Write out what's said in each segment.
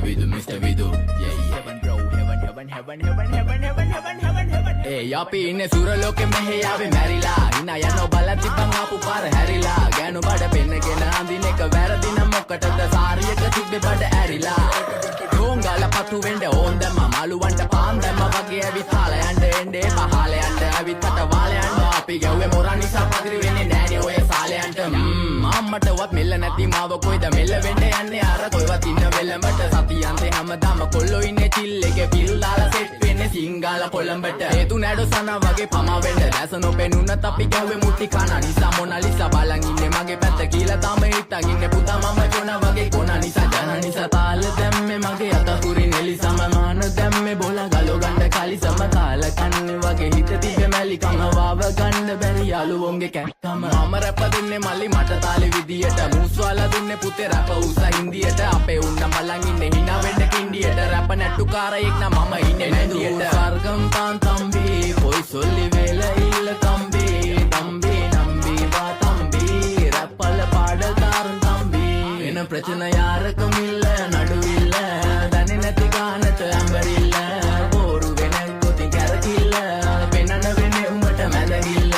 Mr. Vidu. Yeah, heaven bro, heaven. Hey, yapi inne suraloke mehe yaave marila. Hina yano bala tiban aapu par harila. Ganu bada pennagena andine ka waradina mokkatada sariyaka tibbe bada arila. Rongala patu wende on damma malu wanda paan damma wage avit hala yanda ende pahala yanda avit ata wala yanda api gewwe mora nisa padiri wenne nෑne oya sala yanda අම්මටවත් මෙල්ල නැති මාව කොයිද මෙල්ල වෙන්න යන්නේ අර කොයිවත් ඉන්න වෙලමට සතියන්තේ හැමදාම කොල්ලෝ ඉන්නේ චිල් එකේ පිල් දාලා සෙට් වෙන්නේ සිංගාල කොළඹට හේතු නැඩෝ සන වගේ පමා වෙන්න දැස නොපෙනුනත් අපි ගැහුවේ මුටි කන නිසා මොනාලිසා බලන් ඉන්නේ මගේ පැත්ත කියලා තාම හිටන් ඉන්නේ පුතා මම ජොන වගේ කොන නිසා ජන නිසා තාල දැම්මේ මගේ අතකුරි නෙලි සමමාන දැම්මේ බොල ගලෝ ගන්න කලි සම කාල කන්නේ වගේ හිත තිබෙ මැලි කම වාව ගන්න බැරි යාළුවෝන්ගේ කැක්කම මම රැප දෙන්නේ මල්ලි මට තාලේ විදියට මූස්වාලා දුන්නේ පුතේ රැප උසා හින්දියට අපේ උන්න බලන් ඉන්නේ hina වෙන්න කින්ඩියට රැප නැට්ටුකාරයෙක් නම් මම ඉන්නේ නැන්දියට ස්වර්ගම් තාන් තම්බි පොයි සොල්ලි වේල ඉල්ල තම්බි තම්බි නම්බි වා තම්බි රැප්පල පාඩල් තාරන් තම්බි එන ප්‍රචන යාරකම ඉල්ල නඩුවිල්ල දන්නේ නැති ගානට ඇඹරිල්ල බෝරු වෙන කොති කැරකිල්ල පෙන්නන වෙන්නේ උඹට මැදගිල්ල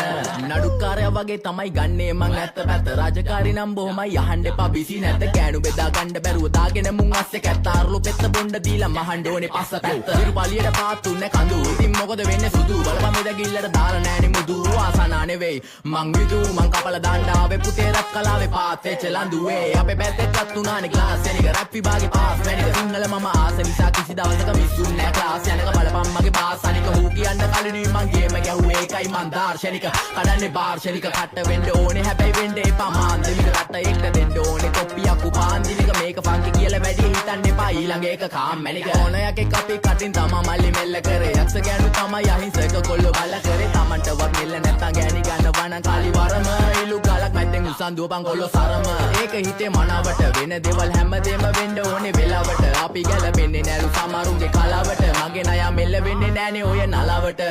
නඩුකාරයා වගේ තමයි ගන්නේ මං ඇත්ත පැත්ත රාජකාරි නම් බොහොමයි අහන්න එපා බිසි නැත කෑනු බෙදා ගන්න බැරුව දාගෙන මුන් අස්සේ කැත්තාරුළු පෙත්ත බොණ්ඩ දීලා මහන්න ඕනේ පස්ස පැත්ත ඉරු පලියට පාත්තුන්නේ කඳු ඉතින් මොකද වෙන්නේ සුදු බලපන් මෙදගිල්ලට දාලා නෑනේ මුදු ආසනා නෙවෙයි මං විදු මං කපලා දාන්න ආවේ පුතේ රැප් කලාවේ පාත් වෙච්ච ලඳුවේ අපේ පැත්තෙත් තුනානේ ක්ලාස් එනික රැප් විභාගේ පාස් වෙනික සිංහල මම ආස නිසා කිසි දවසක මිස්සුන්නේ නෑ ක්ලාස් යනක බලපන් මගේ පාස් අනික හූ කියන්න කලිනුයි මං ගේම ගැහුවේ ඒකයි මං දාර්ශනික කඩන්නේ බාර්ශනික කට වෙන්න ඕනේ හැබැයි වෙන්න එපා මාන්දමික රට එක්ක දෙන්න ඕනේ කොප්පියක් උපාන්දිනික මේක ෆන්කි කියලා වැඩි හිතන්න එපා ඊළඟ එක කාම්මැනික ඕනයක් එක්ක අපි කටින් තමා මල්ලි මෙල්ල කරේ යක්ෂ ගෑනු තමයි අහිංසක කොල්ල බල කරේ තමන්ටවත් මෙල්ල නැත්තම් ගෑණි ගන්නවා නම් කාලි වරම ඉලු ගලක් මැද්දෙන් උසන් දුවපන් කොල්ල සරම ඒක හිතේ මනවට වෙන දේවල් හැමදේම වෙන්න ඕනේ වෙලාවට අපි ගැලපෙන්නේ නැලු සමරුන්ගේ කලාවට මගේ නය මෙල්ල වෙන්නේ නැහනේ ඔය නලාවට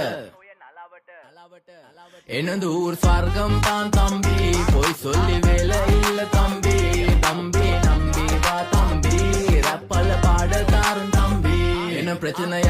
එනදූර් ස්වර්ගම් තාන් තම්බි පොයි සොල්ලි වේල ඉල්ල තම්බි තම්බි නම්බි වා තම්බි රැප්පල පාඩ තාරුන් තම්බි එන ප්‍රචනය